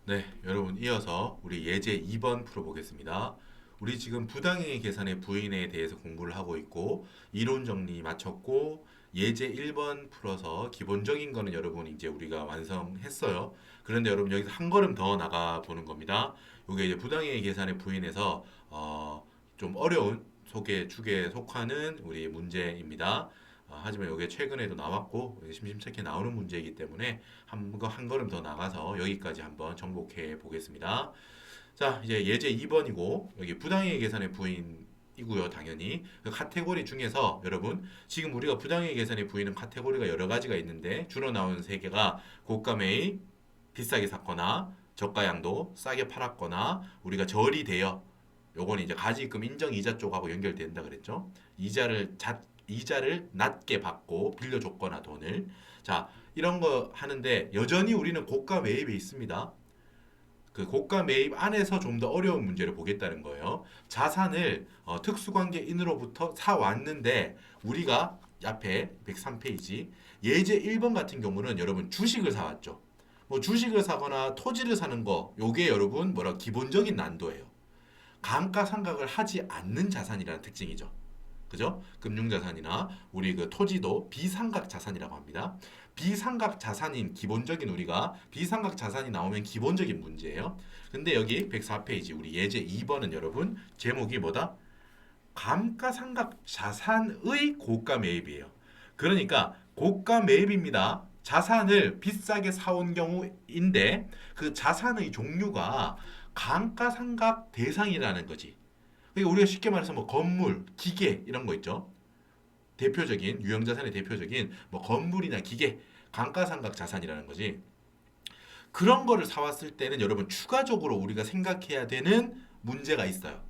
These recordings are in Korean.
네, 여러분 이어서 우리 예제 2번 풀어보겠습니다. 우리 지금 부당행위 계산의 부인에 대해서 공부를 하고 있고 이론 정리 마쳤고 예제 1번 풀어서 기본적인 거는 여러분 이제 우리가 완성했어요. 그런데 여러분 여기서 한 걸음 더 나가 보는 겁니다. 이게 이제 부당행위 계산의 부인에서 좀 어려운 축에 속하는 우리 문제입니다. 하지만 이게 최근에도 나왔고 심심찮게 나오는 문제이기 때문에 한 걸음 더 나가서 여기까지 한번 정복해 보겠습니다. 자, 이제 예제 2번이고 여기 부당행위 계산의 부인이고요. 당연히 그 카테고리 중에서 여러분 지금 우리가 부당행위 계산의 부인은 카테고리가 여러 가지가 있는데 주로 나오는 세 개가 고가 매입, 비싸게 샀거나 저가 양도, 싸게 팔았거나 우리가 절이 되어 요건 이제 가지금 인정 이자 쪽하고 연결된다 그랬죠. 이자를 낮게 받고 빌려줬거나 돈을. 자, 이런 거 하는데 여전히 우리는 고가 매입에 있습니다. 그 고가 매입 안에서 좀 더 어려운 문제를 보겠다는 거예요. 자산을 특수관계인으로부터 사왔는데 우리가 앞에 103페이지 예제 1번 같은 경우는 여러분 주식을 사왔죠. 뭐 주식을 사거나 토지를 사는 거 요게 여러분 뭐라 기본적인 난도예요. 감가상각을 하지 않는 자산이라는 특징이죠. 그죠? 금융자산이나 우리 그 토지도 비상각 자산이라고 합니다. 비상각 자산인 기본적인 우리가 비상각 자산이 나오면 기본적인 문제예요. 근데 여기 104페이지 우리 예제 2번은 여러분 제목이 뭐다? 감가상각 자산의 고가 매입이에요. 그러니까 고가 매입입니다. 자산을 비싸게 사온 경우인데 그 자산의 종류가 감가상각 대상이라는 거지. 그러니까 우리가 쉽게 말해서 뭐 건물, 기계 이런 거 있죠. 대표적인 유형자산의 대표적인 뭐 건물이나 기계, 감가상각 자산이라는 거지. 그런 거를 사왔을 때는 여러분 추가적으로 우리가 생각해야 되는 문제가 있어요.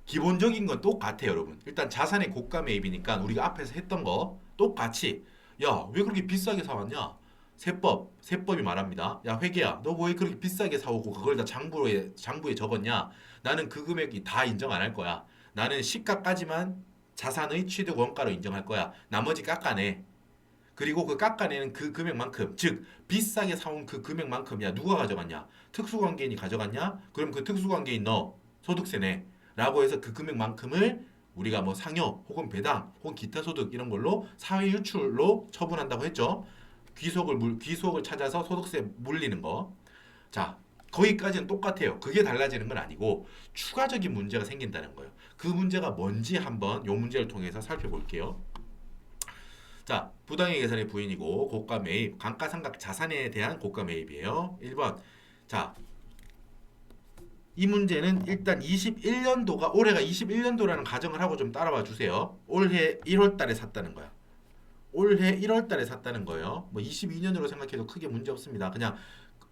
기본적인 건 똑같아요, 여러분. 일단 자산의 고가 매입이니까 우리가 앞에서 했던 거 똑같이 야, 왜 그렇게 비싸게 사왔냐? 세법이 말합니다. 야, 회계야, 너 왜 그렇게 비싸게 사오고 그걸 다 장부에 적었냐? 나는 그 금액이 다 인정 안 할 거야. 나는 시가까지만 자산의 취득 원가로 인정할 거야. 나머지 깎아내. 그리고 그 깎아내는 그 금액만큼, 즉 비싸게 사온 그 금액만큼 야 누가 가져갔냐? 특수관계인이 가져갔냐? 그럼 그 특수관계인 너 소득세 내. 라고 해서 그 금액만큼을 우리가 뭐 상여 혹은 배당 혹은 기타 소득 이런 걸로 사회 유출로 처분한다고 했죠. 귀속을 찾아서 소득세 물리는 거. 자, 거기까지는 똑같아요. 그게 달라지는 건 아니고 추가적인 문제가 생긴다는 거예요. 그 문제가 뭔지 한번 이 문제를 통해서 살펴볼게요. 자, 부당의 계산의 부인이고 고가 매입, 감가상각 자산에 대한 고가 매입이에요. 1번. 자, 이 문제는 일단 21년도가 올해가 21년도라는 가정을 하고 좀 따라와 주세요. 올해 1월 달에 샀다는 거야. 올해 1월 달에 샀다는 거예요. 뭐 22년으로 생각해도 크게 문제 없습니다. 그냥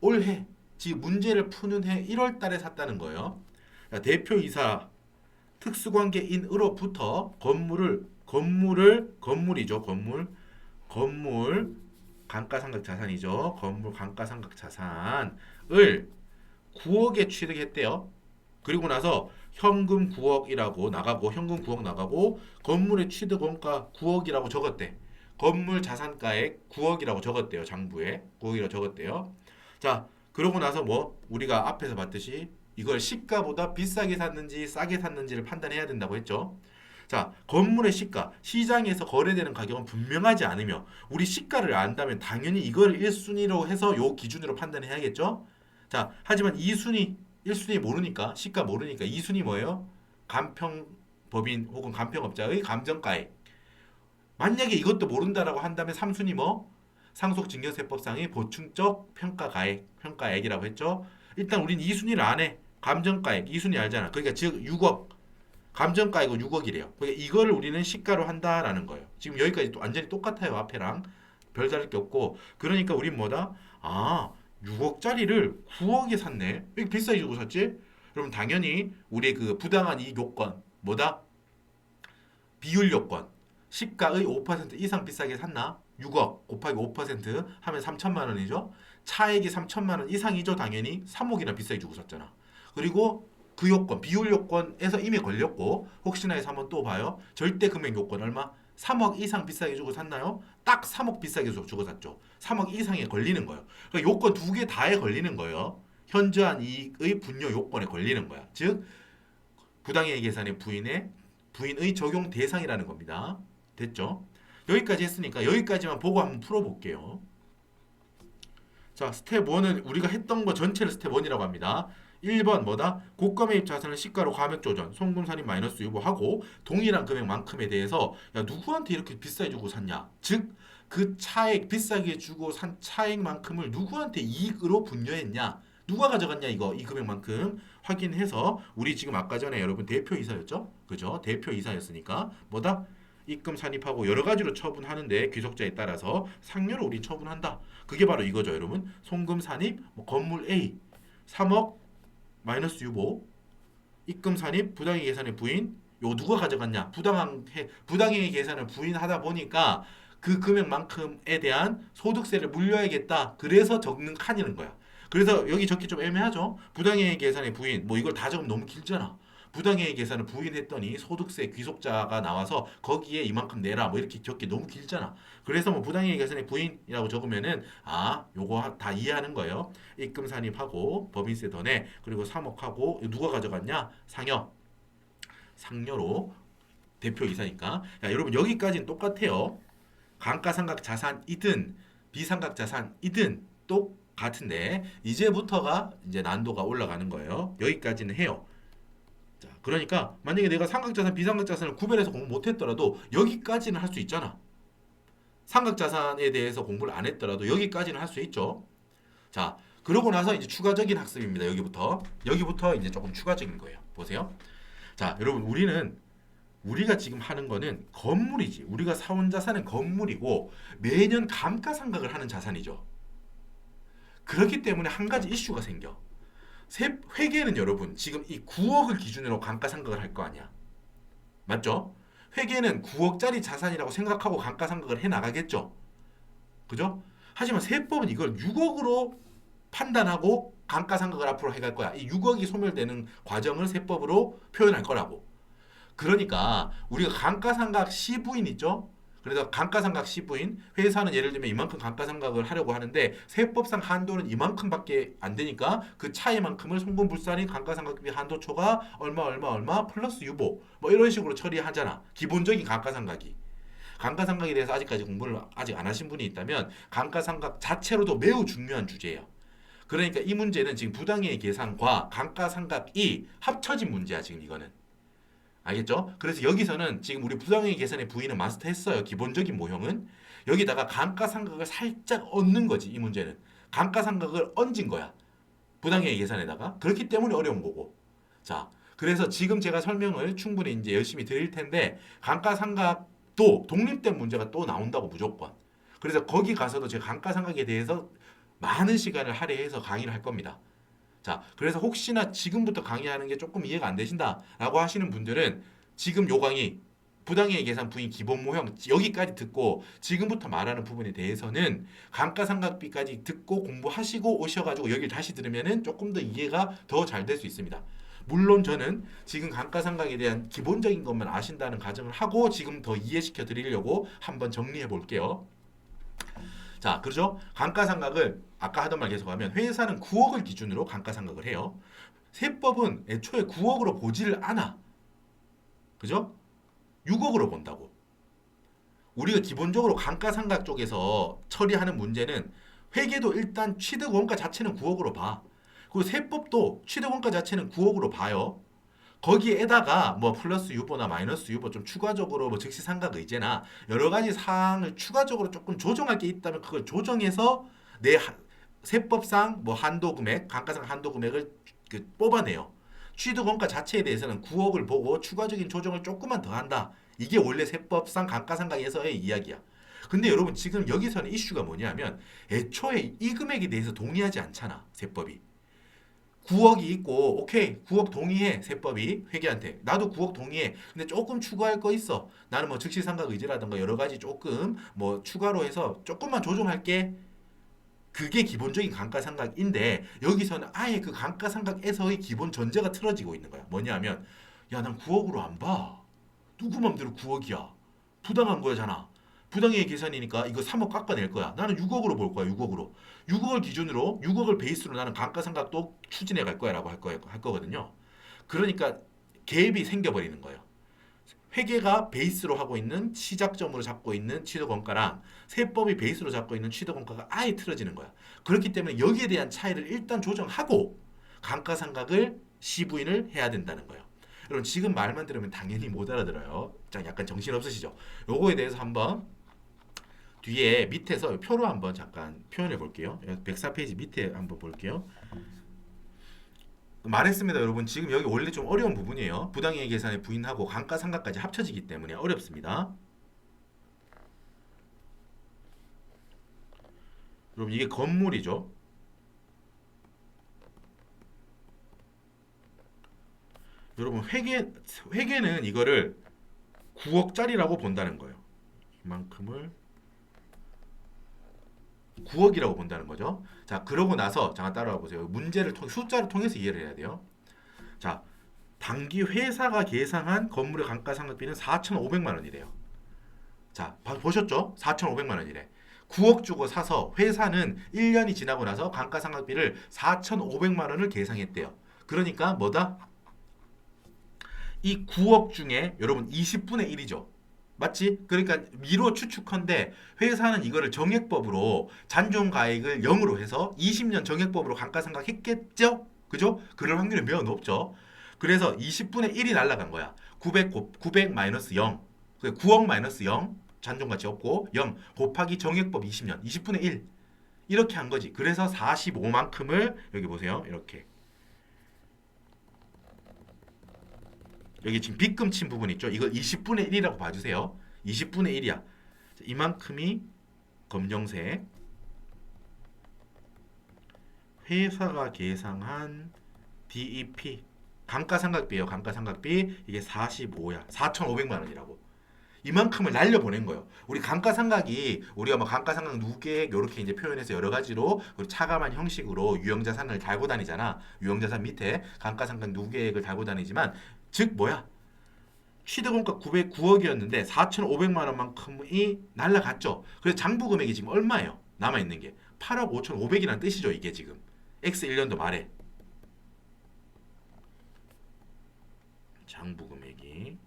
올해 지금 문제를 푸는 해 1월 달에 샀다는 거예요. 대표이사 특수관계인으로부터 건물이죠. 건물 감가상각 자산이죠. 건물 감가상각 자산을 9억에 취득했대요. 그리고 나서 현금 9억이라고 나가고 현금 9억 나가고 건물의 취득 원가 9억이라고 적었대. 건물 자산가액 9억이라고 적었대요. 장부에 9억이라고 적었대요. 자, 그러고 나서 뭐 우리가 앞에서 봤듯이 이걸 시가보다 비싸게 샀는지 싸게 샀는지를 판단해야 된다고 했죠. 자, 건물의 시가, 시장에서 거래되는 가격은 분명하지 않으며 우리 시가를 안다면 당연히 이걸 1순위로 해서 요 기준으로 판단해야겠죠. 자, 하지만 2순위, 1순위 모르니까 시가 모르니까 2순위 뭐예요? 간평법인 혹은 간평업자의 감정가액. 만약에 이것도 모른다라고 한다면 3순위 뭐? 상속증여세법상의 보충적 평가액이라고 했죠. 일단 우린 2순위를 안 해. 감정가액 2순위 알잖아. 그러니까 즉 6억. 감정가액은 6억이래요. 그러니까 이거를 우리는 시가로 한다라는 거예요. 지금 여기까지 또 완전히 똑같아요. 앞에랑 별다를 게 없고. 그러니까 우린 뭐다? 아, 6억짜리를 9억에 샀네. 왜 이렇게 비싸게 주고 샀지? 그럼 당연히 우리 그 부당한 이익 요건 뭐다? 비율 요건. 시가의 5% 이상 비싸게 샀나? 6억 곱하기 5% 하면 3천만 원이죠. 차액이 3천만 원 이상이죠. 당연히 3억이나 비싸게 주고 샀잖아. 그리고 그 요건, 비율 요건에서 이미 걸렸고 혹시나 해서 한번 또 봐요. 절대 금액 요건 얼마? 3억 이상 비싸게 주고 샀나요? 딱 3억 비싸게 주고 샀죠. 3억 이상에 걸리는 거예요. 그러니까 요건 두 개 다에 걸리는 거예요. 현저한 이익의 분요 요건에 걸리는 거야. 즉 부당이익 계산의 부인의 적용 대상이라는 겁니다. 됐죠? 여기까지 했으니까 여기까지만 보고 한번 풀어볼게요. 자, 스텝 1은 우리가 했던 거 전체를 스텝 1이라고 합니다. 1번 뭐다? 고가 매입 자산을 시가로 과매입 조전, 송금살인 마이너스 유보하고 동일한 금액만큼에 대해서 야 누구한테 이렇게 비싸게 주고 샀냐? 즉 그 차액 비싸게 주고 산 차액만큼을 누구한테 이익으로 분여했냐? 누가 가져갔냐 이거 이 금액만큼 확인해서 우리 지금 아까 전에 여러분 대표이사였죠? 그죠? 대표이사였으니까 뭐다? 입금 산입하고 여러 가지로 처분하는데 귀속자에 따라서 상료로 우리 처분한다. 그게 바로 이거죠, 여러분. 송금 산입, 뭐 건물 A 3억 마이너스 유보, 입금 산입, 부당이익 계산의 부인. 요 누가 가져갔냐? 부당이익 계산을 부인하다 보니까 그 금액만큼에 대한 소득세를 물려야겠다. 그래서 적는 칸이는 거야. 그래서 여기 적기 좀 애매하죠. 부당이익 계산의 부인. 뭐 이걸 다 적으면 너무 길잖아. 부당이익 계산을 부인했더니 소득세 귀속자가 나와서 거기에 이만큼 내라 뭐 이렇게 적기 너무 길잖아. 그래서 뭐 부당이익 계산의 부인이라고 적으면은 요거 다 이해하는 거예요. 입금 산입하고 법인세 더 내. 그리고 3억하고 누가 가져갔냐? 상여로 대표이사니까. 야, 여러분 여기까지는 똑같아요. 감가상각 자산이든 비상각 자산이든 똑같은데 이제부터가 이제 난도가 올라가는 거예요. 여기까지는 해요. 자, 그러니까 만약에 내가 삼각자산, 비삼각자산을 구별해서 공부 못했더라도 여기까지는 할 수 있잖아. 삼각자산에 대해서 공부를 안 했더라도 여기까지는 할 수 있죠. 자, 그러고 나서 이제 추가적인 학습입니다. 여기부터 이제 조금 추가적인 거예요. 보세요. 자, 여러분 우리가 지금 하는 거는 건물이지. 우리가 사온 자산은 건물이고 매년 감가상각을 하는 자산이죠. 그렇기 때문에 한 가지 이슈가 생겨. 회계는 여러분 지금 이 9억을 기준으로 감가상각을 할 거 아니야. 맞죠? 회계는 9억짜리 자산이라고 생각하고 감가상각을 해 나가겠죠. 그죠? 하지만 세법은 이걸 6억으로 판단하고 감가상각을 앞으로 해갈 거야. 이 6억이 소멸되는 과정을 세법으로 표현할 거라고. 그러니까 우리가 감가상각 시부인 있죠? 그래서 감가상각 시부인 회사는 예를 들면 이만큼 감가상각을 하려고 하는데 세법상 한도는 이만큼밖에 안 되니까 그 차이만큼을 송금불산이 감가상각비 한도초가 얼마 플러스 유보 뭐 이런 식으로 처리하잖아. 기본적인 감가상각이. 감가상각에 대해서 아직까지 공부를 아직 안 하신 분이 있다면 감가상각 자체로도 매우 중요한 주제예요. 그러니까 이 문제는 지금 부당이익 계산과 감가상각이 합쳐진 문제야 지금 이거는. 알겠죠? 그래서 여기서는 지금 우리 부당이익 계산의 부위는 마스터했어요. 기본적인 모형은. 여기다가 감가상각을 살짝 얹는 거지 이 문제는. 감가상각을 얹은 거야. 부당이익 계산에다가. 그렇기 때문에 어려운 거고. 자, 그래서 지금 제가 설명을 충분히 이제 열심히 드릴 텐데 감가상각도 독립된 문제가 또 나온다고 무조건. 그래서 거기 가서도 제가 감가상각에 대해서 많은 시간을 할애해서 강의를 할 겁니다. 자, 그래서 혹시나 지금부터 강의하는 게 조금 이해가 안 되신다라고 하시는 분들은 지금 요 강의 부당이익 계산 부인 기본 모형 여기까지 듣고 지금부터 말하는 부분에 대해서는 감가상각비까지 듣고 공부하시고 오셔가지고 여기를 다시 들으면은 조금 더 이해가 더 잘 될 수 있습니다. 물론 저는 지금 감가상각에 대한 기본적인 것만 아신다는 가정을 하고 지금 더 이해시켜 드리려고 한번 정리해 볼게요. 자, 그렇죠? 감가상각을 아까 하던 말 계속하면 회사는 9억을 기준으로 감가상각을 해요. 세법은 애초에 9억으로 보지를 않아. 그죠? 6억으로 본다고. 우리가 기본적으로 감가상각 쪽에서 처리하는 문제는 회계도 일단 취득 원가 자체는 9억으로 봐. 그리고 세법도 취득 원가 자체는 9억으로 봐요. 거기에다가 뭐 플러스 유보나 마이너스 유보 좀 추가적으로 뭐 즉시상각 의제나 여러 가지 사항을 추가적으로 조금 조정할 게 있다면 그걸 조정해서 세법상 뭐 한도 금액, 감가상각 한도 금액을 뽑아내요. 취득 원가 자체에 대해서는 9억을 보고 추가적인 조정을 조금만 더 한다. 이게 원래 세법상 감가상각에서의 이야기야. 근데 여러분 지금 여기서는 이슈가 뭐냐면 애초에 이 금액에 대해서 동의하지 않잖아. 세법이. 9억이 있고 오케이 9억 동의해 세법이 회계한테 나도 9억 동의해 근데 조금 추가할 거 있어 나는 뭐 즉시상각 의제라든가 여러 가지 조금 뭐 추가로 해서 조금만 조정할게 그게 기본적인 감가상각인데 여기서는 아예 그 감가상각에서의 기본 전제가 틀어지고 있는 거야 뭐냐면 야 난 9억으로 안 봐 누구 맘대로 9억이야 부당한 거잖아 부당이익 계산이니까 이거 3억 깎아낼 거야 나는 6억으로 볼 거야 6억으로 6억을 기준으로 6억을 베이스로 나는 감가상각도 추진해 갈 거야라고 할 거거든요. 그러니까 갭이 생겨버리는 거예요. 회계가 베이스로 하고 있는 시작점으로 잡고 있는 취득원가랑 세법이 베이스로 잡고 있는 취득원가가 아예 틀어지는 거야. 그렇기 때문에 여기에 대한 차이를 일단 조정하고 감가상각을 시부인을 해야 된다는 거예요. 여러분 지금 말만 들으면 당연히 못 알아들어요. 약간 정신 없으시죠? 요거에 대해서 한번 뒤에 밑에서 표로 한번 잠깐 표현해 볼게요. 104페이지 밑에 한번 볼게요. 말했습니다, 여러분. 지금 여기 원래 좀 어려운 부분이에요. 부당이익 계산의 부인하고 감가상각까지 합쳐지기 때문에 어렵습니다. 여러분 이게 건물이죠. 여러분 회계는 이거를 9억짜리라고 본다는 거예요. 이만큼을 9억이라고 본다는 거죠. 자, 그러고 나서 잠깐 따라와 보세요. 문제를 숫자를 통해서 이해를 해야 돼요. 자, 당기 회사가 계상한 건물의 감가상각비는 4,500만 원이래요. 자, 보셨죠? 4,500만 원이래. 9억 주고 사서 회사는 1년이 지나고 나서 감가상각비를 4,500만 원을 계상했대요. 그러니까 뭐다? 이 9억 중에 여러분 20분의 1이죠. 맞지? 그러니까 미로 추측컨대 회사는 이거를 정액법으로 잔존가액을 0으로 해서 20년 정액법으로 감가상각했겠죠? 그죠? 그럴 확률이 매우 높죠. 그래서 20분의 1이 날라간 거야. 900 마이너스 0. 9억 마이너스 0. 잔존가치 없고 0 곱하기 정액법 20년. 20분의 1. 이렇게 한 거지. 그래서 45만큼을 여기 보세요. 이렇게. 여기 지금 빗금 친 부분 있죠? 이걸 20분의 1이라고 봐주세요. 20분의 1이야. 이만큼이 검정색. 회사가 계상한 DEP. 감가상각비예요. 감가상각비. 이게 45야. 4,500만 원이라고. 이만큼을 날려보낸 거예요. 우리 감가상각이 우리가 뭐 감가상각 누계획 이렇게 이제 표현해서 여러 가지로 차감한 형식으로 유형자산을 달고 다니잖아. 유형자산 밑에 감가상각 누계획을 달고 다니지만 즉 뭐야? 취득원가 909억이었는데 4,500만 원만큼이 날라갔죠. 그래서 장부 금액이 지금 얼마예요? 남아 있는 게 8억 5,500이라는 뜻이죠. 이게 지금 X 1년도 말에 장부 금액이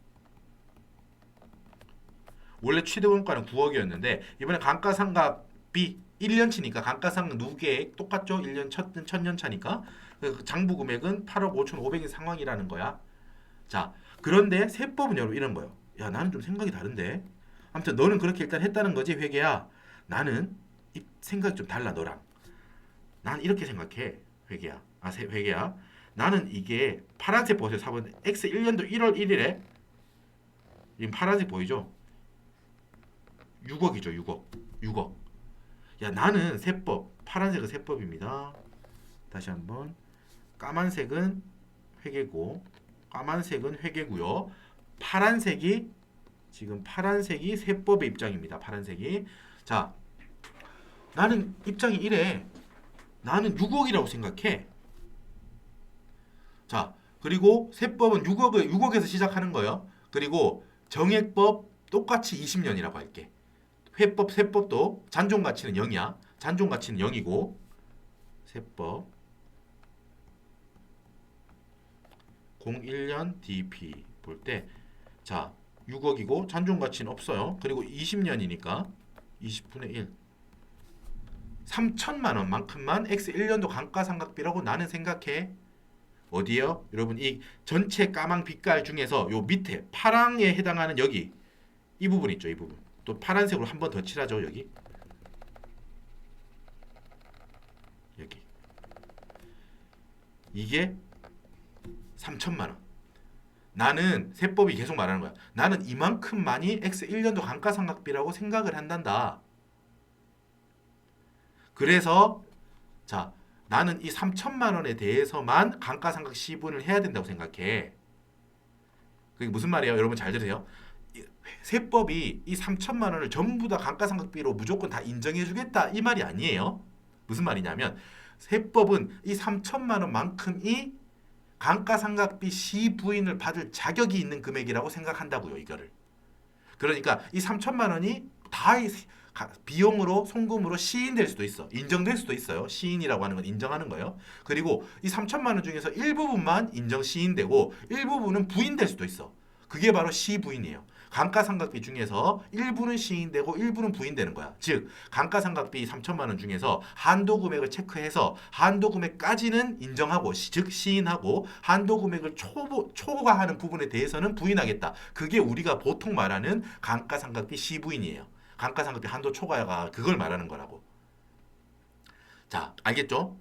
원래 취득원가는 9억이었는데 이번에 감가상각비 1년치니까 감가상각 누계획 똑같죠? 1년 천년 차니까 장부 금액은 8억 5,500인 상황이라는 거야. 자, 그런데 세법은 여러분 이런 거예요. 야, 나는 좀 생각이 다른데. 아무튼 너는 그렇게 일단 했다는 거지, 회계야. 나는 이 생각이 좀 달라, 너랑. 난 이렇게 생각해, 회계야. 회계야. 나는 이게 파란색 보세요, 4번. X 1년도 1월 1일에 지금 파란색 보이죠? 6억이죠, 6억. 6억. 야, 나는 세법. 파란색은 세법입니다. 다시 한번. 까만색은 회계고 까만색은 회계고요. 파란색이 지금 파란색이 세법의 입장입니다. 파란색이. 자, 나는 입장이 이래. 나는 6억이라고 생각해. 자, 그리고 세법은 6억에서 시작하는 거예요. 그리고 정액법 똑같이 20년이라고 할게. 회법, 세법도 잔존 가치는 0이야. 잔존 가치는 0이고 세법 01년 DP 볼 때 자, 6억이고 잔존 가치는 없어요. 그리고 20년이니까 20분의 1 3천만 원만큼만 X 1년도 감가상각비라고 나는 생각해. 어디요? 여러분 이 전체 까망 빛깔 중에서 요 밑에 파랑에 해당하는 여기 이 부분 있죠. 이 부분. 또 파란색으로 한 번 더 칠하죠. 여기. 여기. 이게 3천만 원. 나는 세법이 계속 말하는 거야. 나는 이만큼만이 X 1년도 감가상각비라고 생각을 한단다. 그래서 자, 나는 이 3천만 원에 대해서만 감가상각 시분을 해야 된다고 생각해. 그게 무슨 말이에요? 여러분 잘 들으세요. 세법이 이 3천만 원을 전부 다 감가상각비로 무조건 다 인정해 주겠다 이 말이 아니에요. 무슨 말이냐면 세법은 이 3천만 원만큼이 감가상각비 시부인을 받을 자격이 있는 금액이라고 생각한다고요. 이거를. 그러니까 이 3천만 원이 다 비용으로 송금으로 시인될 수도 있어. 인정될 수도 있어요. 시인이라고 하는 건 인정하는 거예요. 그리고 이 3천만 원 중에서 일부분만 인정 시인되고 일부분은 부인될 수도 있어. 그게 바로 시부인이에요. 감가상각비 중에서 일부는 시인되고 일부는 부인되는 거야. 즉 감가상각비 3천만 원 중에서 한도 금액을 체크해서 한도 금액까지는 인정하고 즉 시인하고 한도 금액을 초과하는 부분에 대해서는 부인하겠다. 그게 우리가 보통 말하는 감가상각비 시부인이에요. 감가상각비 한도 초과가 그걸 말하는 거라고. 자, 알겠죠?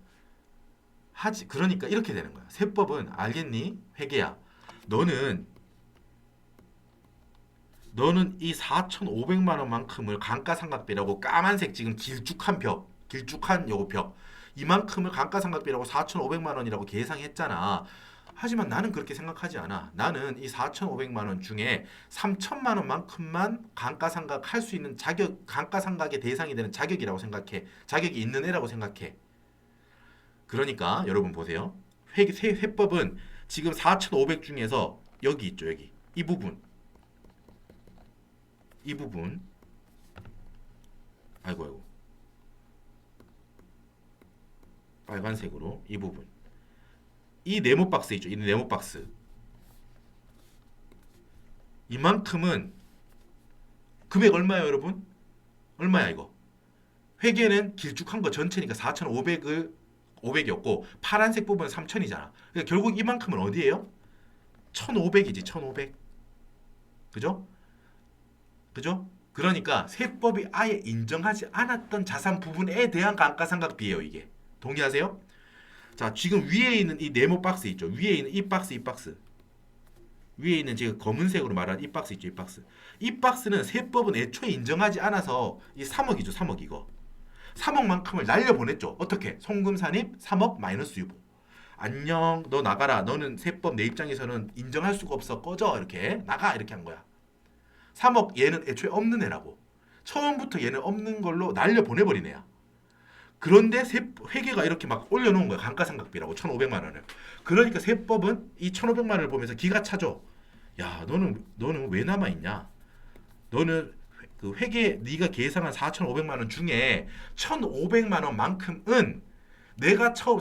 그러니까 이렇게 되는 거야. 세법은 알겠니? 회계야. 너는 이 4,500만 원만큼을 감가상각비라고 까만색 지금 길쭉한 요거 벽 이만큼을 감가상각비라고 4,500만 원이라고 계상했잖아. 하지만 나는 그렇게 생각하지 않아. 나는 이 4,500만 원 중에 3천만 원만큼만 감가상각 할 수 있는 감가상각의 대상이 되는 자격이라고 생각해. 자격이 있는 애라고 생각해. 그러니까 여러분 보세요. 세법은 지금 4,500 중에서 여기 있죠, 여기. 이 부분 아이고 빨간색으로 이 부분 이 네모 박스 있죠. 이 네모 박스 이만큼은 금액 얼마예요, 여러분? 얼마야 이거? 회계는 길쭉한 거 전체니까 4,500을 500이었고 파란색 부분은 3,000이잖아. 그러니까 결국 이만큼은 어디예요? 1,500이지. 1,500. 그죠? 그죠? 그러니까 세법이 아예 인정하지 않았던 자산 부분에 대한 감가상각비예요, 이게. 동의하세요? 자, 지금 위에 있는 이 네모 박스 있죠. 위에 있는 이 박스. 위에 있는 지금 검은색으로 말한 이 박스 있죠, 이 박스. 이 박스는 세법은 애초에 인정하지 않아서 이 3억이죠, 3억 이거. 3억만큼을 날려보냈죠. 어떻게? 송금 산입 3억 마이너스 유보. 안녕, 너 나가라. 너는 세법 내 입장에서는 인정할 수가 없어. 꺼져. 이렇게 나가. 이렇게 한 거야. 3억 얘는 애초에 없는 애라고. 처음부터 얘는 없는 걸로 날려보내버린 애야. 그런데 회계가 이렇게 막 올려놓은 거야. 감가상각비라고 1,500만 원을. 그러니까 세법은 이 1,500만 원을 보면서 기가 차죠. 야, 너는 왜 남아 있냐? 너는 그 회계 네가 계상한 4,500만 원 중에 1,500만 원만큼은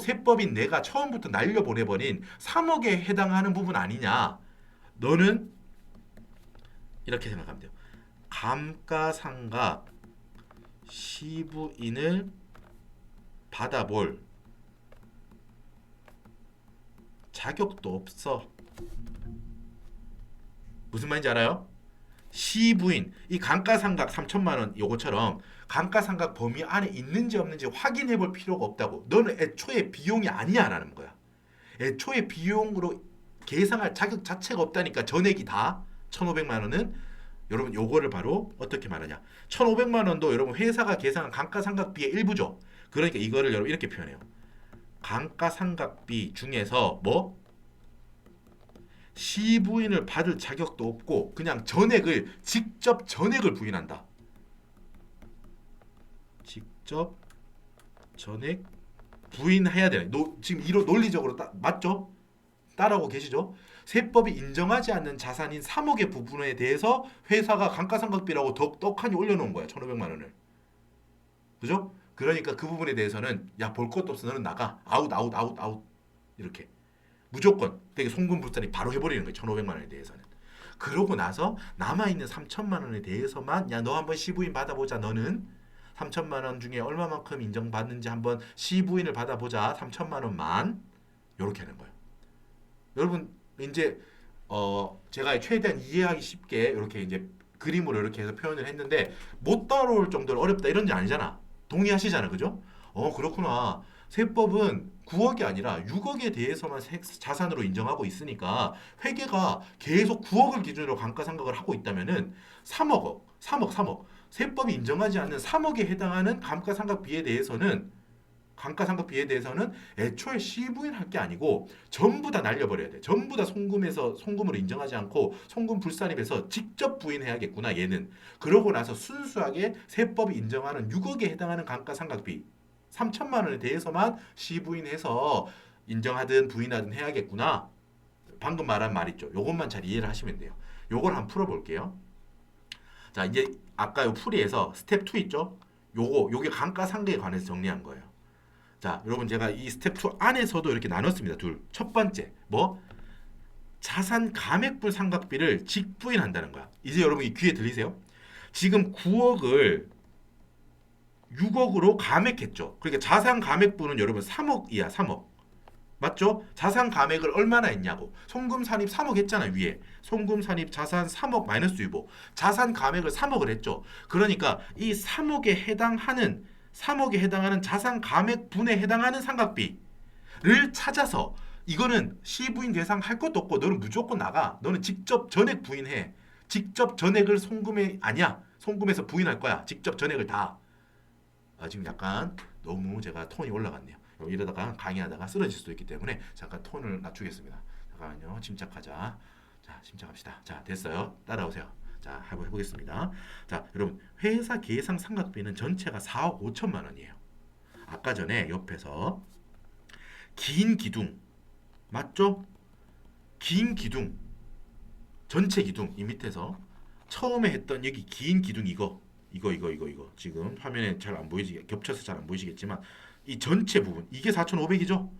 세법인 내가 처음부터 날려보내버린 3억에 해당하는 부분 아니냐? 너는 이렇게 생각하면 돼요. 감가상각 시부인을 받아볼 자격도 없어. 무슨 말인지 알아요? 시부인 이 감가상각 3천만 원 요거처럼 감가상각 범위 안에 있는지 없는지 확인해 볼 필요가 없다고. 너는 애초에 비용이 아니야라는 거야. 애초에 비용으로 계상할 자격 자체가 없다니까. 전액이 다 1,500만 원은 여러분 요거를 바로 어떻게 말하냐? 1,500만 원도 여러분 회사가 계상한 감가상각비의 일부죠. 그러니까 이거를 여러분 이렇게 표현해요. 감가상각비 중에서 뭐 시부인을 받을 자격도 없고 그냥 직접 전액을 부인한다. 직접 전액 부인해야 되네. 지금 이로 논리적으로 맞죠? 따라오고 계시죠? 세법이 인정하지 않는 자산인 3억의 부분에 대해서 회사가 감가상각비라고 떡하니 올려놓은 거야. 1,500만 원을. 그죠? 그러니까 그 부분에 대해서는 야, 볼 것도 없어. 너는 나가. 아웃. 이렇게. 무조건 되게 송금불산이 바로 해버리는 거예요. 1,500만 원에 대해서는. 그러고 나서 남아있는 3천만 원에 대해서만 야, 너 한번 시부인 받아보자. 너는 3천만 원 중에 얼마만큼 인정받는지 한번 시부인을 받아보자. 3천만 원만. 이렇게 하는 거예요. 여러분 이제 제가 최대한 이해하기 쉽게 이렇게 이제 그림으로 이렇게 해서 표현을 했는데 못 따라올 정도로 어렵다 이런 게 아니잖아. 동의하시잖아, 그죠? 그렇구나. 세법은 9억이 아니라 6억에 대해서만 자산으로 인정하고 있으니까 회계가 계속 9억을 기준으로 감가상각을 하고 있다면은 3억 세법이 인정하지 않는 3억에 해당하는 감가상각비에 대해서는 애초에 시부인할 게 아니고 전부 다 날려버려야 돼. 전부 다 송금으로 인정하지 않고 송금 불산입해서 직접 부인해야겠구나, 얘는. 그러고 나서 순수하게 세법이 인정하는 6억에 해당하는 감가상각비 3천만 원에 대해서만 시부인해서 인정하든 부인하든 해야겠구나. 방금 말한 말 있죠. 요것만 잘 이해를 하시면 돼요. 요걸 한번 풀어볼게요. 자, 이제 아까 요 풀이에서 스텝 2 있죠? 요게 감가상각에 관해서 정리한 거예요. 자, 여러분 제가 이 스텝 2 안에서도 이렇게 나눴습니다. 둘. 첫 번째, 뭐? 자산 감액분 상각비를 직부인한다는 거야. 이제 여러분 이 귀에 들리세요? 지금 9억을 6억으로 감액했죠. 그러니까 자산 감액분은 여러분 3억이야, 3억. 맞죠? 자산 감액을 얼마나 했냐고. 송금 산입 3억 했잖아, 위에. 송금 산입 자산 3억 마이너스 유보. 자산 감액을 3억을 했죠. 그러니까 이 3억에 해당하는 자산 감액분에 해당하는 상각비를 찾아서 이거는 시부인 대상 할 것도 없고 너는 무조건 나가. 너는 직접 전액 부인해. 직접 전액을 송금에 아니야. 송금해서 부인할 거야. 직접 전액을 다. 지금 약간 너무 제가 톤이 올라갔네요. 이러다가 강의하다가 쓰러질 수도 있기 때문에 잠깐 톤을 낮추겠습니다. 잠깐만요. 침착하자. 자, 침착합시다. 자, 됐어요. 따라오세요. 자, 해보겠습니다. 자, 여러분 회사 계상 상각비는 전체가 4억 5천만 원이에요. 아까 전에 옆에서 긴 기둥 맞죠? 긴 기둥 전체 기둥 이 밑에서 처음에 했던 여기 긴 기둥 이거 지금 화면에 잘 안 보이지 겹쳐서 잘 안 보이시겠지만 이 전체 부분 이게 4,500이죠.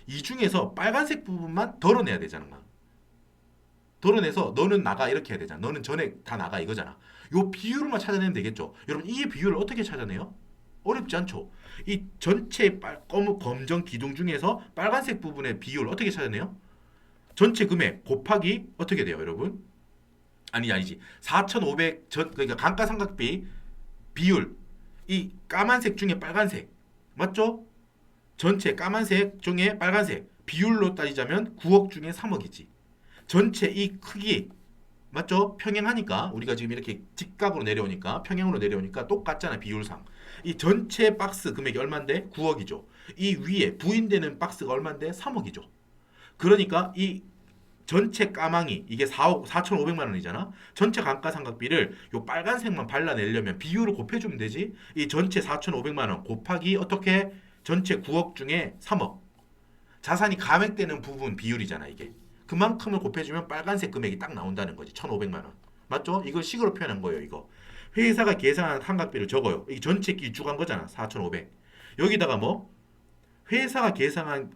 이 중에서 빨간색 부분만 덜어내야 되잖아. 덜어내서 너는 나가 이렇게 해야 되잖아. 너는 전액 다 나가 이거잖아. 요 비율만 찾아내면 되겠죠. 여러분 이 비율을 어떻게 찾아내요? 어렵지 않죠. 이 전체 검정 기둥 중에서 빨간색 부분의 비율 어떻게 찾아내요? 전체 금액 곱하기 어떻게 돼요, 여러분? 아니지. 4,500 그러니까 감가상각비 비율 이 까만색 중에 빨간색 맞죠? 전체 까만색 중에 빨간색 비율로 따지자면 9억 중에 3억이지. 전체 이 크기 맞죠? 평행하니까 우리가 지금 이렇게 직각으로 내려오니까 평행으로 내려오니까 똑같잖아 비율상. 이 전체 박스 금액이 얼만데? 9억이죠. 이 위에 부인되는 박스가 얼만데? 3억이죠. 그러니까 이 전체 까망이 이게 4,500만 원이잖아. 전체 감가상각비를 요 빨간색만 발라내려면 비율을 곱해주면 되지. 이 전체 4,500만 원 곱하기 어떻게 전체 9억 중에 3억. 자산이 감액되는 부분 비율이잖아 이게. 그만큼을 곱해주면 빨간색 금액이 딱 나온다는 거지. 1,500만 원. 맞죠? 이걸 식으로 표현한 거예요 이거. 회사가 계산한 상각비를 적어요. 이 전체 길쭉한 거잖아. 4,500. 여기다가 뭐 회사가 계산한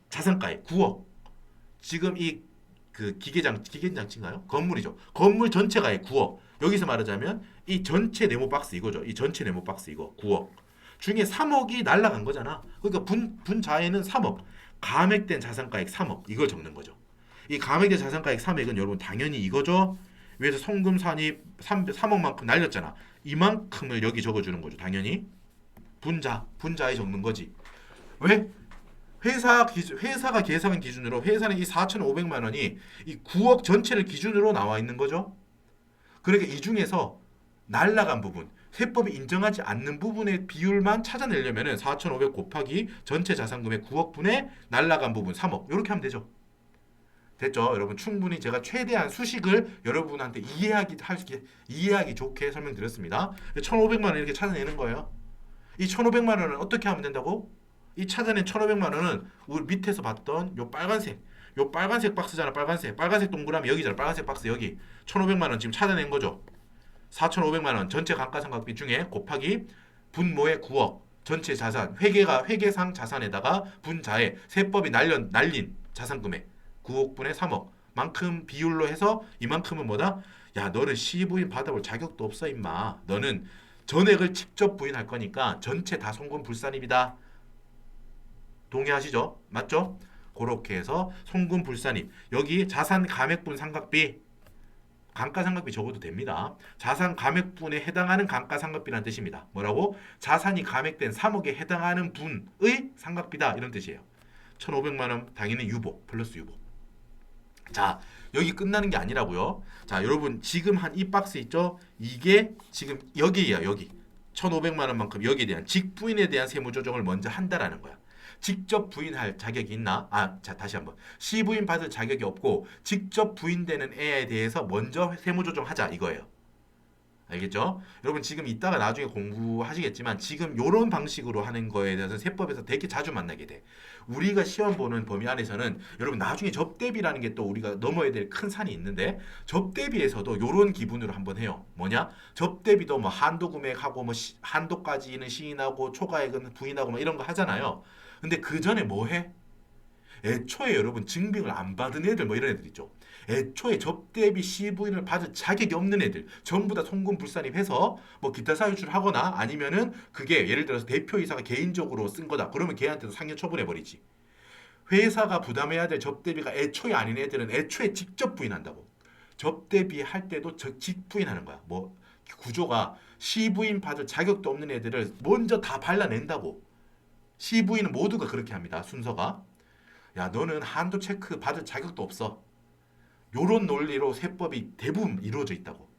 자산가액 9억. 지금 이 그 기계장치인가요? 건물이죠. 건물 전체가액 9억. 여기서 말하자면 이 전체 네모 박스 이거죠. 이 전체 네모 박스 이거 9억. 중에 3억이 날라간 거잖아. 그러니까 분자에는 3억. 감액된 자산가액 3억. 이걸 적는 거죠. 이 감액된 자산가액 3억은 여러분 당연히 이거죠. 위에서 송금 산입 3억만큼 날렸잖아. 이만큼을 여기 적어주는 거죠. 당연히 분자에 적는 거지. 왜? 회사가 계산한 기준으로 회사는 이 4,500만 원이 이 9억 전체를 기준으로 나와 있는 거죠. 그러니까 이 중에서 날라간 부분, 세법이 인정하지 않는 부분의 비율만 찾아내려면은 4,500 곱하기 전체 자산금의 9억 분의 날라간 부분 3억 이렇게 하면 되죠. 됐죠? 여러분 충분히 제가 최대한 수식을 여러분한테 이해하기 좋게 설명드렸습니다. 1,500만 원 이렇게 찾아내는 거예요. 이 1,500만 원은 어떻게 하면 된다고? 이 찾아낸 1,500만 원은 우리 밑에서 봤던 요 빨간색 박스잖아. 빨간색 동그라미 여기잖아. 빨간색 박스 여기 1,500만 원 지금 찾아낸 거죠. 4,500만 원 전체 감가상각비 중에 곱하기 분모의 9억 전체 자산 회계상 자산에다가 분자에 세법이 날린 자산 금액 9억 분의 3억 만큼 비율로 해서 이만큼은 뭐다? 야 너는 시부인 받아볼 자격도 없어 임마. 너는 전액을 직접 부인할 거니까 전체 다 송금 불산입이다. 동의하시죠? 맞죠? 그렇게 해서 송금 불산입 여기 자산 감액분 상각비 감가상각비 적어도 됩니다. 자산 감액분에 해당하는 감가상각비라는 뜻입니다. 뭐라고? 자산이 감액된 3억에 해당하는 분의 상각비다 이런 뜻이에요. 1,500만 원 당연히 유보 플러스 유보. 자 여기 끝나는 게 아니라고요. 자 여러분 지금 한 이 박스 있죠? 이게 지금 여기야 여기 1,500만 원만큼 여기에 대한 직부인에 대한 세무조정을 먼저 한다라는 거야. 직접 부인할 자격이 있나? 자 다시 한번 시부인 받을 자격이 없고 직접 부인되는 애에 대해서 먼저 세무조정하자 이거예요. 알겠죠? 여러분 지금 이따가 나중에 공부하시겠지만 지금 요런 방식으로 하는 거에 대해서 세법에서 되게 자주 만나게 돼. 우리가 시험 보는 범위 안에서는 여러분 나중에 접대비라는 게 또 우리가 넘어야 될 큰 산이 있는데 접대비에서도 요런 기분으로 한번 해요. 뭐냐? 접대비도 뭐 한도 금액하고 뭐 한도까지는 시인하고 초과액은 부인하고 뭐 이런 거 하잖아요. 근데 그 전에 뭐 해? 애초에 여러분 증빙을 안 받은 애들 뭐 이런 애들 있죠. 애초에 접대비 시부인을 받을 자격이 없는 애들 전부 다 송금불산입해서 뭐 기타 사유치를 하거나 아니면은 그게 예를 들어서 대표이사가 개인적으로 쓴 거다. 그러면 걔한테도 상여 처분해 버리지. 회사가 부담해야 될 접대비가 애초에 아닌 애들은 애초에 직접 부인한다고. 접대비 할 때도 직부인하는 거야. 뭐 구조가 시부인 받을 자격도 없는 애들을 먼저 다 발라낸다고. 시부인은 모두가 그렇게 합니다. 순서가. 야, 너는 한도 체크 받을 자격도 없어. 요런 논리로 세법이 대부분 이루어져 있다고.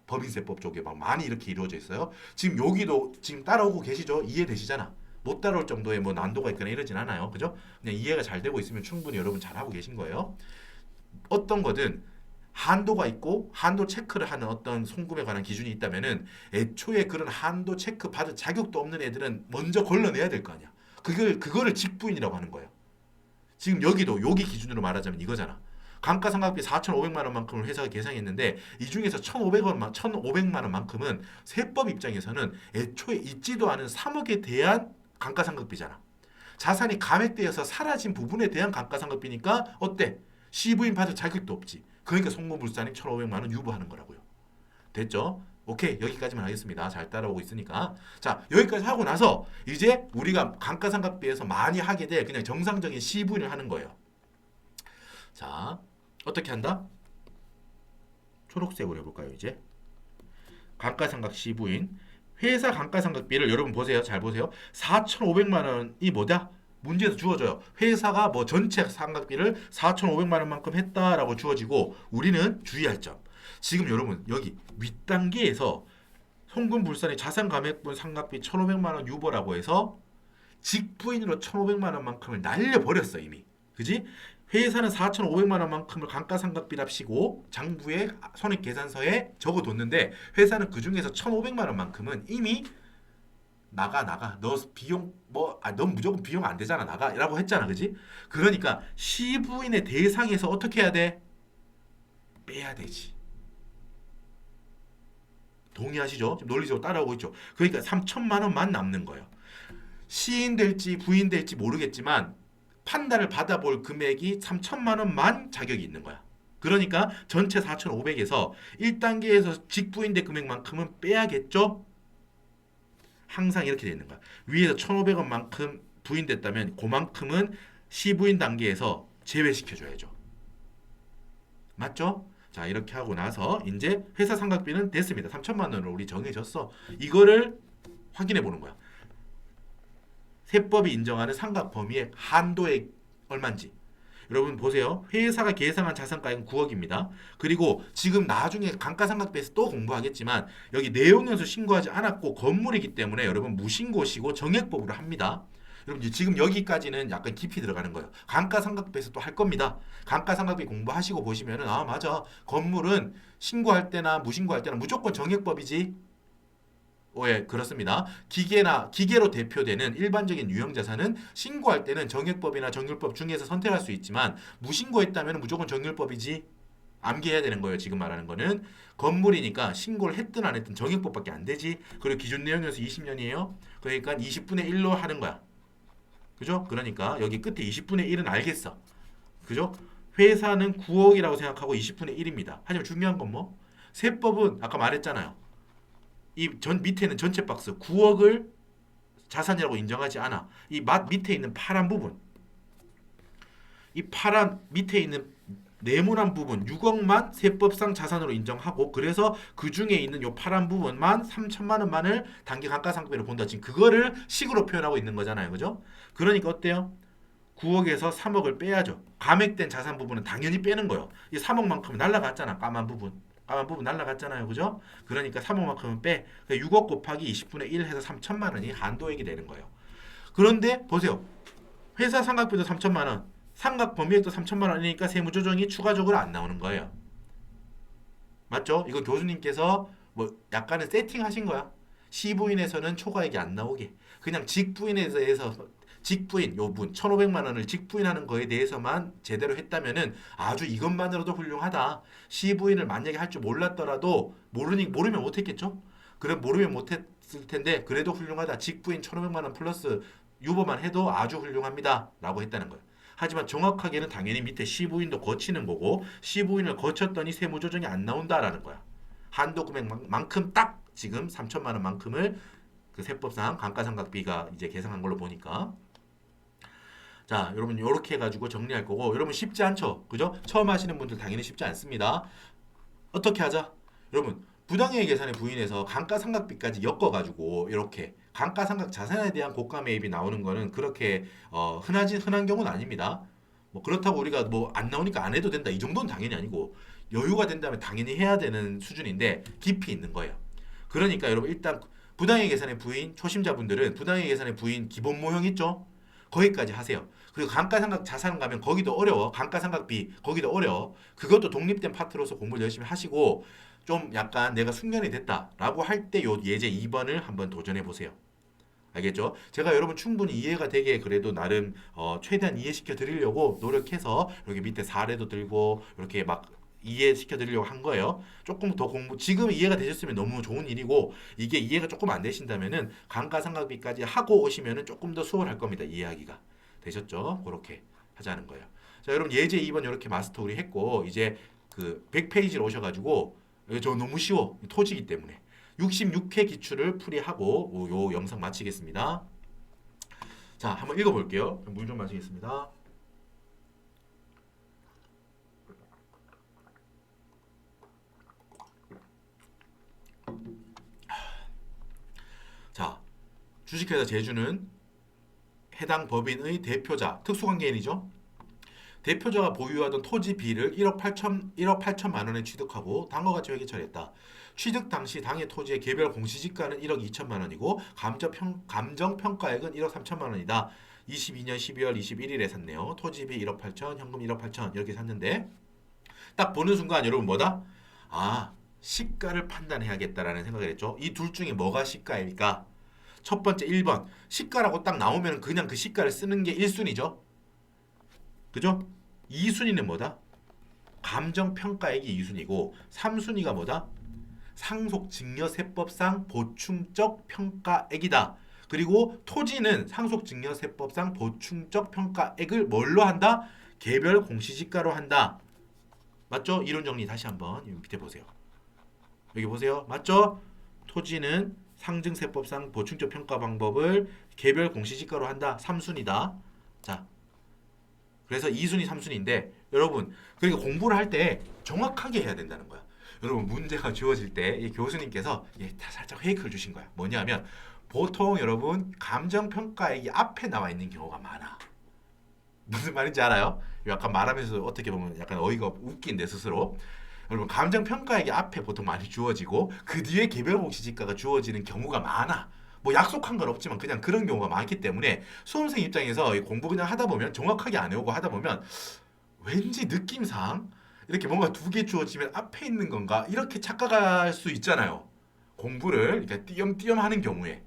법인세법 쪽에 막 많이 이렇게 이루어져 있어요. 지금 여기도 지금 따라오고 계시죠? 이해되시잖아. 못 따라올 정도의 뭐 난도가 있거나 이러진 않아요. 그죠? 그냥 이해가 잘 되고 있으면 충분히 여러분 잘하고 계신 거예요. 어떤 거든 한도가 있고 한도 체크를 하는 어떤 송금에 관한 기준이 있다면은 애초에 그런 한도 체크 받을 자격도 없는 애들은 먼저 걸러내야 될 거 아니야. 그거를 직부인이라고 하는 거예요. 지금 여기 기준으로 말하자면 이거잖아. 감가상각비 4,500만 원만큼을 회사가 계상했는데 이 중에서 1,500만 원만큼은 세법 입장에서는 애초에 있지도 않은 3억에 대한 감가상각비잖아. 자산이 감액되어서 사라진 부분에 대한 감가상각비니까 어때? 시부인 받을 자격도 없지. 그러니까 송금불산이 1,500만 원 유보하는 거라고요. 됐죠? 오케이, 여기까지만 하겠습니다. 잘 따라오고 있으니까. 자, 여기까지 하고 나서 이제 우리가 감가상각비에서 많이 하게 될 그냥 정상적인 시부인을 하는 거예요. 자, 어떻게 한다? 초록색으로 해볼까요, 이제? 감가상각 시부인. 회사 감가상각비를 여러분 보세요. 잘 보세요. 4,500만 원이 뭐다? 문제에서 주어져요. 회사가 뭐 전체 상각비를 4,500만 원만큼 했다라고 주어지고 우리는 주의할 점. 지금 여러분 여기 윗단계에서 송금불산의 자산감액분 상각비 1,500만 원 유보라고 해서 직부인으로 1,500만 원만큼을 날려버렸어 이미. 그지? 회사는 4,500만 원만큼을 감가상각비랍시고 장부의 손익계산서에 적어뒀는데 회사는 그 중에서 1,500만 원만큼은 이미 나가 너 비용 넌 무조건 비용 안 되잖아 나가라고 했잖아. 그지? 그러니까 시부인의 대상에서 어떻게 해야 돼? 빼야 되지. 동의하시죠? 지금 논리적으로 따라오고 있죠. 그러니까 3천만 원만 남는 거예요. 시인 될지 부인 될지 모르겠지만 판단을 받아볼 금액이 3천만 원만 자격이 있는 거야. 그러니까 전체 4,500에서 1단계에서 직부인대 금액만큼은 빼야겠죠? 항상 이렇게 되어 있는 거야. 위에서 1,500원만큼 부인됐다면 그만큼은 시부인 단계에서 제외시켜줘야죠. 맞죠? 자, 이렇게 하고 나서 이제 회사 상각비는 됐습니다. 3천만 원으로 우리 정해졌어. 이거를 확인해 보는 거야. 세법이 인정하는 상각 범위의 한도액 얼마인지. 여러분 보세요. 회사가 계상한 자산가액은 9억입니다. 그리고 지금 나중에 감가상각비에서 또 공부하겠지만 여기 내용연수 신고하지 않았고 건물이기 때문에 여러분 무신고시고 정액법으로 합니다. 여러분 지금 여기까지는 약간 깊이 들어가는 거예요. 감가상각비에서 또 할 겁니다. 감가상각비 공부하시고 보시면은 아 맞아. 건물은 신고할 때나 무신고할 때나 무조건 정액법이지. 예, 그렇습니다. 기계로 대표되는 일반적인 유형자산은 신고할 때는 정액법이나 정률법 중에서 선택할 수 있지만 무신고했다면 무조건 정률법이지. 암기해야 되는 거예요. 지금 말하는 거는 건물이니까 신고를 했든 안 했든 정액법밖에 안 되지. 그리고 기준 내용에서 20년이에요. 그러니까 20분의 1로 하는 거야. 그죠? 그러니까 여기 끝에 20분의 1은 알겠어. 그죠? 회사는 9억이라고 생각하고 20분의 1입니다. 하지만 중요한 건 뭐? 세법은 아까 말했잖아요. 이 밑에는 전체 박스 9억을 자산이라고 인정하지 않아. 이 밑에 있는 파란 부분, 이 파란 밑에 있는 네모난 부분 6억만 세법상 자산으로 인정하고 그래서 그 중에 있는 요 파란 부분만 3천만 원만을 단기 감가상각비로 본다. 지금 그거를 식으로 표현하고 있는 거잖아요. 그죠? 그러니까 어때요? 9억에서 3억을 빼야죠. 감액된 자산 부분은 당연히 빼는 거예요. 이 3억만큼은 날라갔잖아. 까만 부분 날라갔잖아요. 그죠? 그러니까 3억만큼은 빼. 6억 곱하기 20분의 1 해서 3천만 원이 한도액이 되는 거예요. 그런데 보세요. 회사 상각비도 3천만 원, 상각 범위액도 3천만 원이니까 세무조정이 추가적으로 안 나오는 거예요. 맞죠? 이거 교수님께서 뭐 약간은 세팅하신 거야. C부인에서는 초과액이 안 나오게. 그냥 직부인에 대해서 직부인 요분 1,500만 원을 직부인하는 거에 대해서만 제대로 했다면은 아주 이것만으로도 훌륭하다. C부인을 만약에 할 줄 몰랐더라도 모르면 못했겠죠. 그럼 모르면 못했을 텐데 그래도 훌륭하다. 직부인 1,500만 원 플러스 유보만 해도 아주 훌륭합니다라고 했다는 거예요. 하지만 정확하게는 당연히 밑에 C부인도 거치는 거고 C부인을 거쳤더니 세무조정이 안 나온다라는 거야. 한도 금액만큼 딱 지금 3천만 원만큼을 그 세법상 감가상각비가 이제 계산한 걸로 보니까 자 여러분 이렇게 해가지고 정리할 거고 여러분 쉽지 않죠 그죠? 처음 하시는 분들 당연히 쉽지 않습니다. 어떻게 하자? 여러분 부당이익 계산의 부인에서 감가상각비까지 엮어가지고 이렇게 감가상각 자산에 대한 고가 매입이 나오는 거는 그렇게 흔한 경우는 아닙니다. 뭐 그렇다고 우리가 뭐 안 나오니까 안 해도 된다 이 정도는 당연히 아니고 여유가 된다면 당연히 해야 되는 수준인데 깊이 있는 거예요. 그러니까 여러분 일단 부당이익 계산의 부인 초심자분들은 부당이익 계산의 부인 기본 모형 있죠? 거기까지 하세요. 그리고 감가상각 자산 가면 거기도 어려워. 감가상각비 거기도 어려워. 그것도 독립된 파트로서 공부를 열심히 하시고 좀 약간 내가 숙련이 됐다라고 할 때 요 예제 2번을 한번 도전해 보세요. 알겠죠? 제가 여러분 충분히 이해가 되게 그래도 나름 최대한 이해시켜 드리려고 노력해서 여기 밑에 사례도 들고 이렇게 막 이해시켜 드리려고 한 거예요. 조금 더 공부 지금 이해가 되셨으면 너무 좋은 일이고 이게 이해가 조금 안 되신다면은 감가상각비까지 하고 오시면은 조금 더 수월할 겁니다. 이해하기가. 되셨죠? 그렇게 하자는 거예요. 자, 여러분 예제 2번 이렇게 마스터 우리 했고 이제 그 100페이지로 오셔 가지고 저 너무 쉬워. 토지기 때문에 66회 기출을 풀이하고 요 영상 마치겠습니다. 자, 한번 읽어 볼게요. 물 좀 마시겠습니다. 자, 주식회사 제주는 해당 법인의 대표자, 특수관계인이죠. 대표자가 보유하던 토지 B를 1억 8천만 원에 취득하고 당과 같이 회계처리했다. 취득 당시 당해 토지의 개별 공시지가는 1억 2천만 원이고 감정평가액은 1억 3천만 원이다. 22년 12월 21일에 샀네요. 토지 B 1억 8천, 현금 1억 8천 이렇게 샀는데 딱 보는 순간 여러분 뭐다? 아, 시가를 판단해야겠다라는 생각을 했죠. 이 둘 중에 뭐가 시가일까? 첫 번째 1번 시가라고 딱 나오면 그냥 그 시가를 쓰는 게 1순위죠. 그죠? 2순위는 뭐다? 감정평가액이 2순위고 3순위가 뭐다? 상속증여세법상 보충적 평가액이다. 그리고 토지는 상속증여세법상 보충적 평가액을 뭘로 한다? 개별 공시지가로 한다. 맞죠? 이론 정리 다시 한번 밑에 보세요. 여기 보세요. 맞죠? 토지는 상증세법상 보충적 평가 방법을 개별 공시지가로 한다. 3순위다. 자, 그래서 2순위, 3순위인데 여러분 그러니까 공부를 할 때 정확하게 해야 된다는 거야. 여러분 문제가 주어질 때 이 교수님께서 다 살짝 페이크를 주신 거야. 뭐냐면 보통 여러분 감정평가액이 앞에 나와 있는 경우가 많아. 무슨 말인지 알아요? 약간 말하면서 어떻게 보면 약간 어이가 웃긴 내 스스로. 여러분 감정평가액이 앞에 보통 많이 주어지고 그 뒤에 개별 공시지가가 주어지는 경우가 많아. 뭐 약속한 건 없지만 그냥 그런 경우가 많기 때문에 수험생 입장에서 공부 그냥 하다 보면 정확하게 안 외우고 하다 보면 왠지 느낌상 이렇게 뭔가 두 개 주어지면 앞에 있는 건가 이렇게 착각할 수 있잖아요. 공부를 그러니까 띄엄띄엄 하는 경우에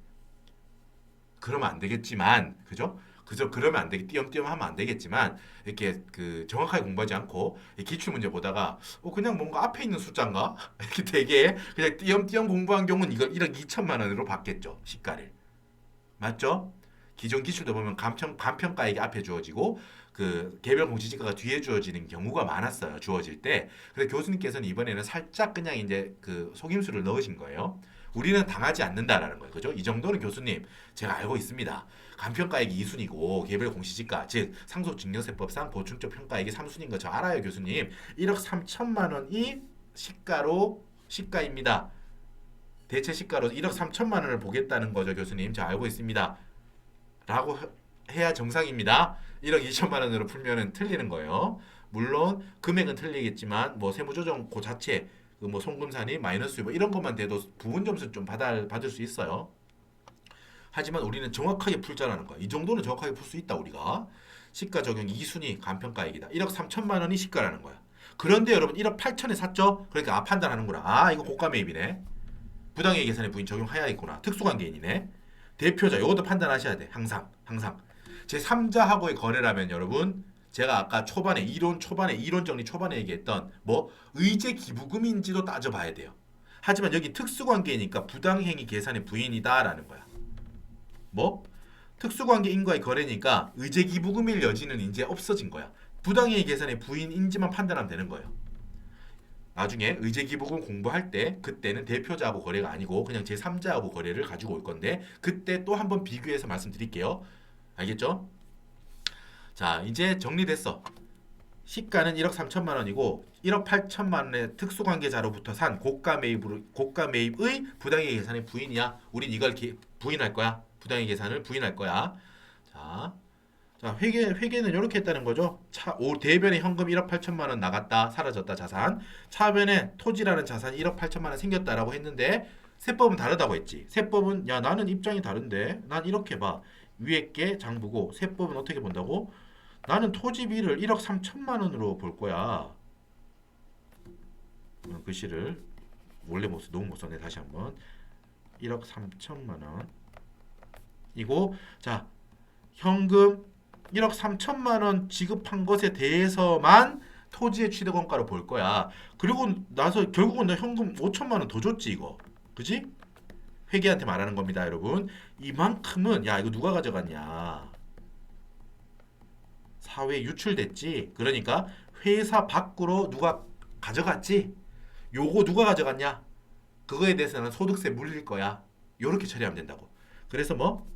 그러면 안 되겠지만 그죠? 그저 그러면 안 되게 띄엄띄엄 하면 안 되겠지만 이렇게 그 정확하게 공부하지 않고 기출 문제 보다가 그냥 뭔가 앞에 있는 숫자인가 이렇게 되게 그냥 띄엄띄엄 공부한 경우는 이거 1억 2천만 원으로 받겠죠 시가를 맞죠? 기존 기출도 보면 감평가액이 앞에 주어지고 그 개별 공시지가가 뒤에 주어지는 경우가 많았어요 주어질 때 그래서 교수님께서는 이번에는 살짝 그냥 이제 그 속임수를 넣으신 거예요. 우리는 당하지 않는다라는 거예요. 그죠? 이 정도는 교수님 제가 알고 있습니다. 감평가액이 2순위고 개별 공시지가 즉 상속증여세법상 보충적 평가액이 3순위인 거 저 알아요 교수님. 1억 3천만 원이 시가입니다. 대체 시가로 1억 3천만 원을 보겠다는 거죠 교수님. 저 알고 있습니다. 라고 해야 정상입니다. 1억 2천만 원으로 풀면은 틀리는 거예요. 물론 금액은 틀리겠지만 뭐 세무조정 그 자체 그 뭐 송금산이 마이너스 뭐 이런 것만 돼도 부분 점수 좀 받을 수 있어요. 하지만 우리는 정확하게 풀자라는 거야. 이 정도는 정확하게 풀 수 있다 우리가. 시가 적용 2순위 감평가액이다. 1억 3천만 원이 시가라는 거야. 그런데 여러분 1억 8천에 샀죠? 그러니까 판단하는구나. 이거 고가 매입이네. 부당이익 계산의 부인 적용해야겠구나. 특수관계인이네. 대표자 이것도 판단하셔야 돼. 항상 제 3자하고의 거래라면 여러분 제가 아까 이론 정리 초반에 얘기했던 뭐 의제 기부금인지도 따져봐야 돼요. 하지만 여기 특수관계니까 부당행위 계산의 부인이다라는 거야. 뭐 특수관계인과의 거래니까 의제 기부금일 여지는 이제 없어진 거야. 부당행위 계산의 부인인지만 판단하면 되는 거예요. 나중에 의제 기부금 공부할 때 그때는 대표자하고 거래가 아니고 그냥 제3자하고 거래를 가지고 올 건데 그때 또 한번 비교해서 말씀드릴게요. 알겠죠? 자, 이제 정리됐어. 시가는 1억 3천만 원이고 1억 8천만 원의 특수관계자로부터 산 고가 매입의 부당이익 계산의 부인이야. 우린 이걸 부인할 거야. 부당이익 계산을 부인할 거야. 자, 회계는 이렇게 했다는 거죠. 대변에 현금 1억 8천만 원 나갔다. 사라졌다. 자산. 차변에 토지라는 자산이 1억 8천만 원 생겼다라고 했는데 세법은 다르다고 했지. 세법은 야 나는 입장이 다른데 난 이렇게 봐. 위에 게 장부고 세법은 어떻게 본다고? 나는 토지비를 1억 3천만 원으로 볼 거야. 글씨를 원래 너무 못 썼네. 다시 한번 1억 3천만 원 이고 자 현금 1억 3천만 원 지급한 것에 대해서만 토지의 취득원가로 볼 거야. 그리고 나서 결국은 나 현금 5천만 원 더 줬지 이거. 그지? 회계한테 말하는 겁니다, 여러분. 이만큼은 야 이거 누가 가져갔냐? 사회에 유출됐지. 그러니까 회사 밖으로 누가 가져갔지. 요거 누가 가져갔냐? 그거에 대해서는 소득세 물릴 거야. 요렇게 처리하면 된다고. 그래서 뭐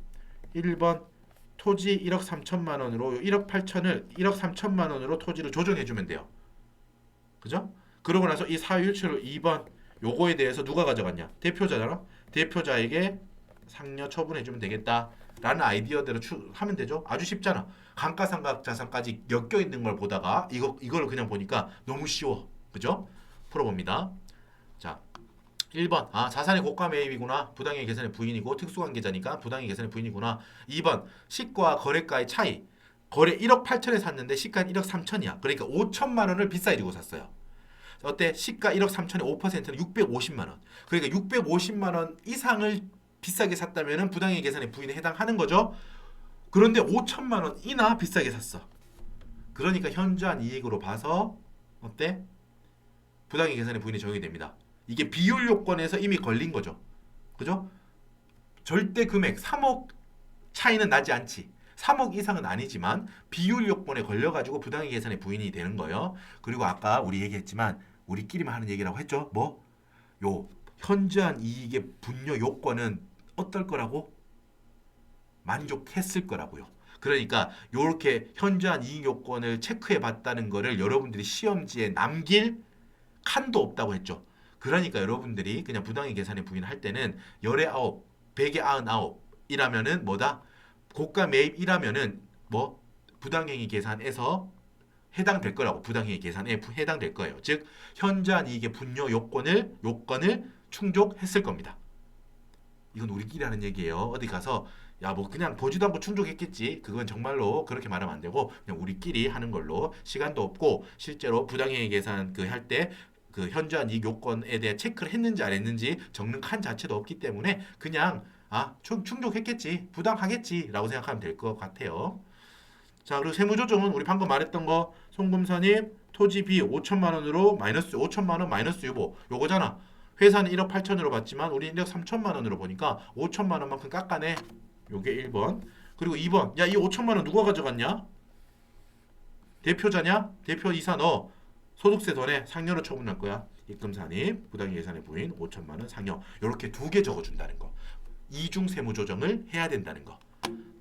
1번 토지 1억 3천만 원으로 1억 8천을 1억 3천만 원으로 토지를 조정해 주면 돼요. 그죠? 그러고 나서 이 사회 유출을 2번 요거에 대해서 누가 가져갔냐? 대표자잖아. 대표자에게 상여 처분해 주면 되겠다. 라는 아이디어대로 하면 되죠. 아주 쉽잖아. 감가상각 자산까지 엮여 있는 걸 보다가 이걸 그냥 보니까 너무 쉬워. 그죠? 풀어봅니다. 자, 1번 자산의 고가 매입이구나. 부당이익 계산의 부인이고 특수관계자니까 부당이익 계산의 부인이구나. 2번 시가 거래가의 차이. 거래 1억 8천에 샀는데 시가는 1억 3천이야. 그러니까 5천만 원을 비싸게 주고 샀어요. 어때? 시가 1억 3천에 5%는 650만 원. 그러니까 650만 원 이상을 비싸게 샀다면 부당이익 계산의 부인에 해당하는 거죠. 그런데 5천만 원이나 비싸게 샀어. 그러니까 현저한 이익으로 봐서 어때? 부당이익 계산의 부인이 적용이 됩니다. 이게 비율 요건에서 이미 걸린 거죠. 그죠? 절대 금액 3억 차이는 나지 않지. 3억 이상은 아니지만 비율 요건에 걸려가지고 부당이익 계산의 부인이 되는 거예요. 그리고 아까 우리 얘기했지만 우리끼리만 하는 얘기라고 했죠. 뭐? 요 현저한 이익의 분요 요건은 어떨 거라고? 만족했을 거라고요. 그러니까 이렇게 현저한 이익 요건을 체크해 봤다는 거를 여러분들이 시험지에 남길 칸도 없다고 했죠. 그러니까 여러분들이 그냥 부당이익 계산의 부인할 때는 열의 9, 백의 99이라면은 뭐다? 고가 매입이라면은 뭐 부당행위 계산에서 해당될 거라고. 부당행위 계산에 해당될 거예요. 즉 현저한 이익의 분요 요건을 충족했을 겁니다. 이건 우리끼리 하는 얘기예요. 어디 가서 야 뭐 그냥 보지도 않고 충족했겠지. 그건 정말로 그렇게 말하면 안 되고 그냥 우리끼리 하는 걸로. 시간도 없고 실제로 부당행위 계산 할 때 그 현저한 이익 요건에 대해 체크를 했는지 안 했는지 적는 칸 자체도 없기 때문에 그냥 충족했겠지, 부당하겠지라고 생각하면 될 것 같아요. 자, 그리고 세무조정은 우리 방금 말했던 거 송금선입 토지비 5천만 원으로 마이너스 5천만 원 마이너스 유보 요거잖아. 회사는 1억 8천으로 봤지만 우리 1억 3천만 원으로 보니까 5천만 원만큼 깎아내. 요게 1번. 그리고 2번. 야, 이 5천만 원 누가 가져갔냐? 대표자냐? 대표이사 너 소득세 더 내. 상여로 처분할 거야. 입금산입, 부당이익 계산의 부인 5천만 원 상여. 요렇게 2개 적어준다는 거. 이중 세무 조정을 해야 된다는 거.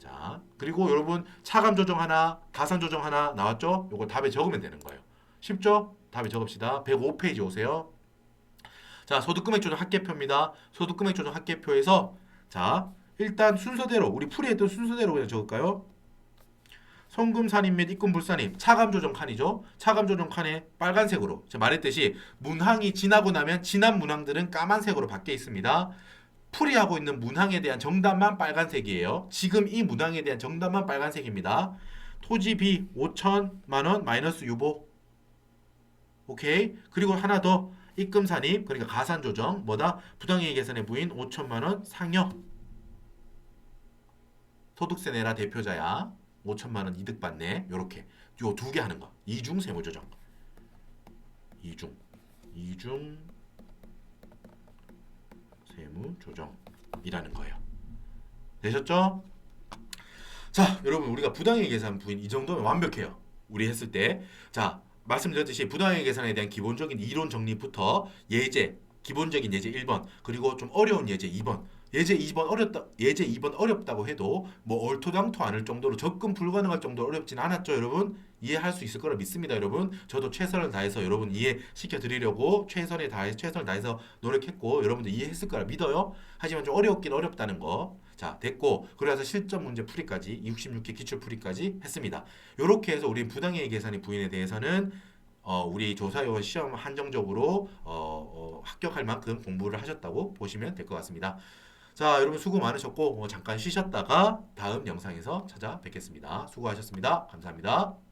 자, 그리고 여러분 차감 조정 하나, 가산 조정 하나 나왔죠? 요거 답에 적으면 되는 거예요. 쉽죠? 답에 적읍시다. 105페이지 오세요. 자, 소득금액 조정 합계표입니다. 소득금액 조정 합계표에서 자, 일단 순서대로 우리 풀이했던 순서대로 그냥 적을까요? 송금 산입 및 입금 불산입 차감 조정 칸이죠. 차감 조정 칸에 빨간색으로 제가 말했듯이 문항이 지나고 나면 지난 문항들은 까만색으로 바뀌어 있습니다. 풀이하고 있는 문항에 대한 정답만 빨간색이에요. 지금 이 문항에 대한 정답만 빨간색입니다. 토지비 5천만 원 마이너스 유보. 오케이. 그리고 하나 더 입금 산입 그러니까 가산 조정 뭐다? 부당이익 계산의 부인 5천만 원 상여. 소득세 내라 대표자야. 5천만 원 이득 받네. 요렇게 요 두 개 하는 거. 이중 세무 조정. 이중 세무 조정이라는 거예요. 되셨죠? 자, 여러분 우리가 부당이익 계산 부인 이 정도면 완벽해요. 우리 했을 때. 자, 말씀드렸듯이 부당이익 계산에 대한 기본적인 이론 정리부터 기본적인 예제 1번, 그리고 좀 어려운 예제 2번. 예제 2번 어렵다고 해도 뭐 얼토당토 않을 정도로 접근 불가능할 정도로 어렵진 않았죠, 여러분. 이해할 수 있을 거라 믿습니다, 여러분. 저도 최선을 다해서 여러분 이해시켜 드리려고 최선을 다해서 노력했고 여러분들 이해했을 거라 믿어요. 하지만 좀 어렵긴 어렵다는 거. 자, 됐고 그래서 실전 문제 풀이까지 66개 기출 풀이까지 했습니다. 이렇게 해서 우리 부당이익 계산의 부인에 대해서는 우리 조사요원 시험 한정적으로 합격할 만큼 공부를 하셨다고 보시면 될 것 같습니다. 자, 여러분 수고 많으셨고 잠깐 쉬셨다가 다음 영상에서 찾아뵙겠습니다. 수고하셨습니다. 감사합니다.